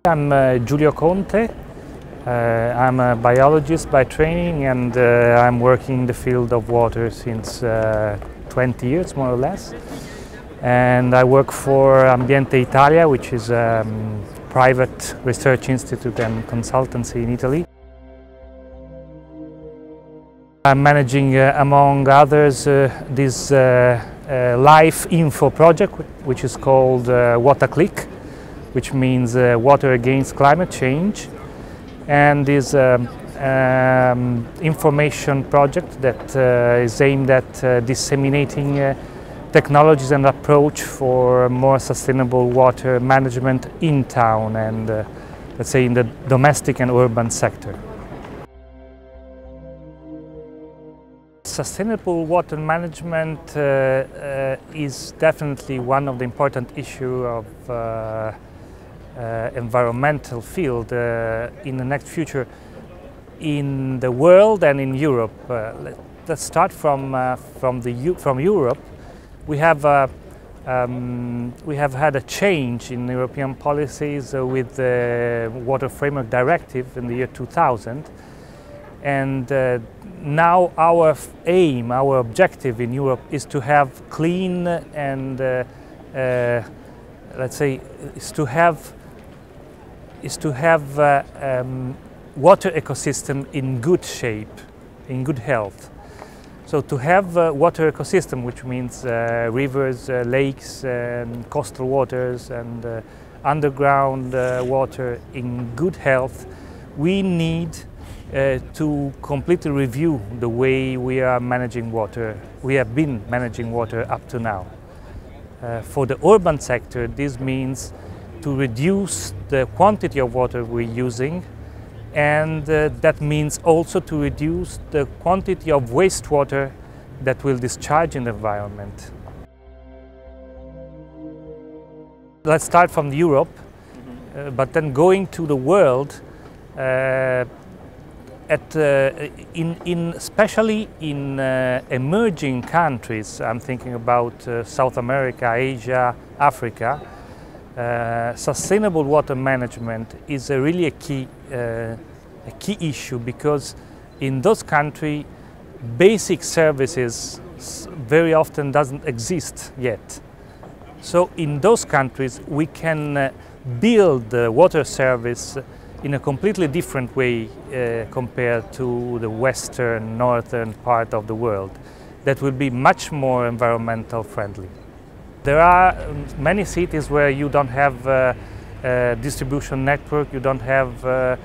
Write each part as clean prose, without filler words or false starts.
I'm Giulio Conte. I'm a biologist by training, and I'm working in the field of water since 20 years, more or less. And I work for Ambiente Italia, which is a private research institute and consultancy in Italy. I'm managing, among others, this live info project, which is called WaterClick, which means Water Against Climate Change, and is information project that is aimed at disseminating technologies and approach for more sustainable water management in town and, let's say, in the domestic and urban sector. Sustainable water management is definitely one of the important issues of environmental field in the next future in the world and in Europe. Let's start from Europe. We have had a change in European policies with the Water Framework Directive in the year 2000, and now our aim, our objective in Europe is to have clean and let's say is to have water ecosystem in good shape, in good health. So to have water ecosystem, which means rivers, lakes, and coastal waters, and underground water in good health, we need to completely review the way we are managing water. We have been managing water up to now. For the urban sector, this means to reduce the quantity of water we're using, and that means also to reduce the quantity of wastewater that will discharge in the environment. Let's start from Europe, but then going to the world, especially in emerging countries. I'm thinking about South America, Asia, Africa. Sustainable water management is really a key issue, because in those countries basic services very often doesn't exist yet. So in those countries we can build the water service in a completely different way compared to the western, northern part of the world, that will be much more environmental friendly. There are many cities where you don't have a distribution network, you don't have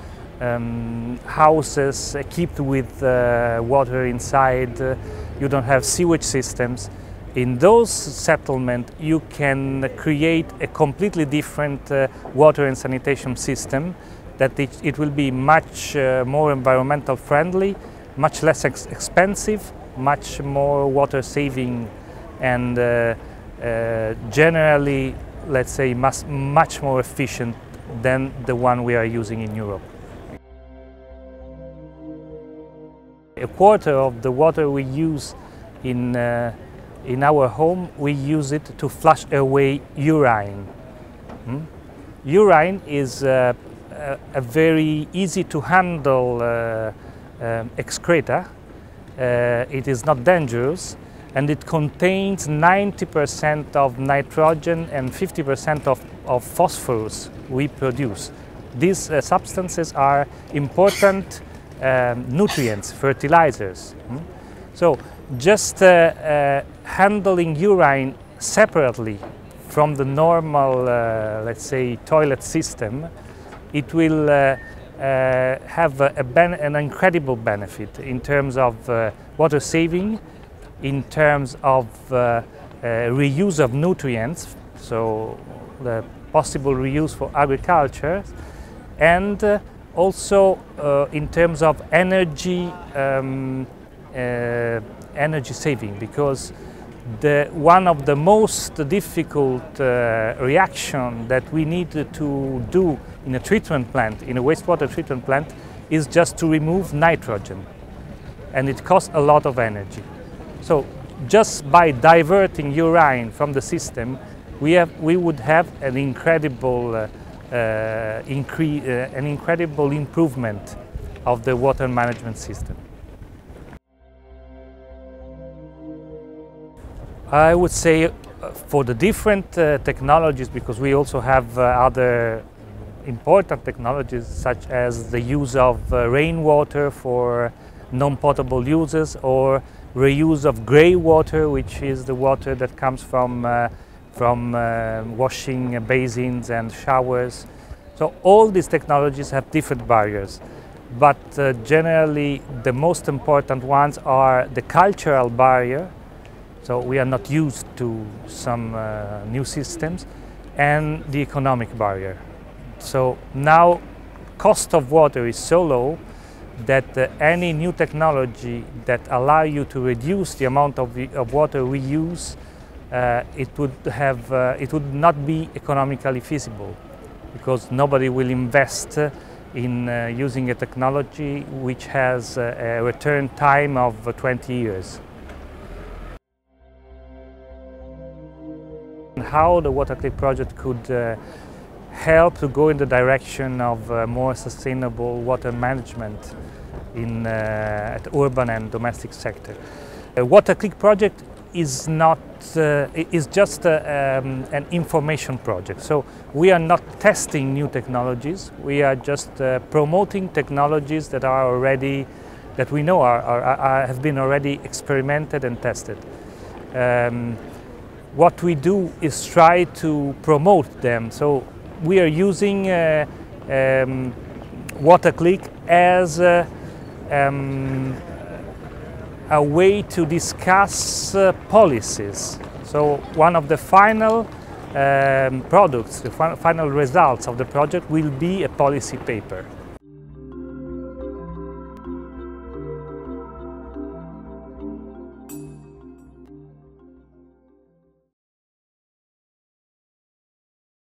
houses equipped with water inside, you don't have sewage systems. In those settlements you can create a completely different water and sanitation system, that it will be much more environmental friendly, much less expensive, much more water saving, and generally, let's say, much more efficient than the one we are using in Europe. A quarter of the water we use in our home, we use it to flush away urine. Urine is a very easy to handle excreta. It is not dangerous, and it contains 90% of nitrogen and 50% of phosphorus we produce. These substances are important nutrients, fertilizers. So just handling urine separately from the normal, let's say, toilet system, it will have an incredible benefit in terms of water saving, in terms of reuse of nutrients, so the possible reuse for agriculture, and also in terms of energy saving, because one of the most difficult reaction that we need to do in a treatment plant, in a wastewater treatment plant, is just to remove nitrogen, and it costs a lot of energy. So just by diverting urine from the system, we would have an incredible an incredible improvement of the water management system. I would say for the different technologies, because we also have other important technologies such as the use of rainwater for non-potable uses, or reuse of grey water, which is the water that comes from washing basins and showers. So all these technologies have different barriers, but generally the most important ones are the cultural barrier, so we are not used to some new systems, and the economic barrier. So now cost of water is so low that any new technology that allow you to reduce the amount of water we use, it would not be economically feasible, because nobody will invest in using a technology which has a return time of 20 years. How the WaterClick project could help to go in the direction of more sustainable water management in at urban and domestic sector. The WaterClick project is not is just an information project. So we are not testing new technologies. We are just promoting technologies that are already, that we know have been already experimented and tested. What we do is try to promote them. So we are using WaterClick as a way to discuss policies. So one of the final products, the final results of the project will be a policy paper.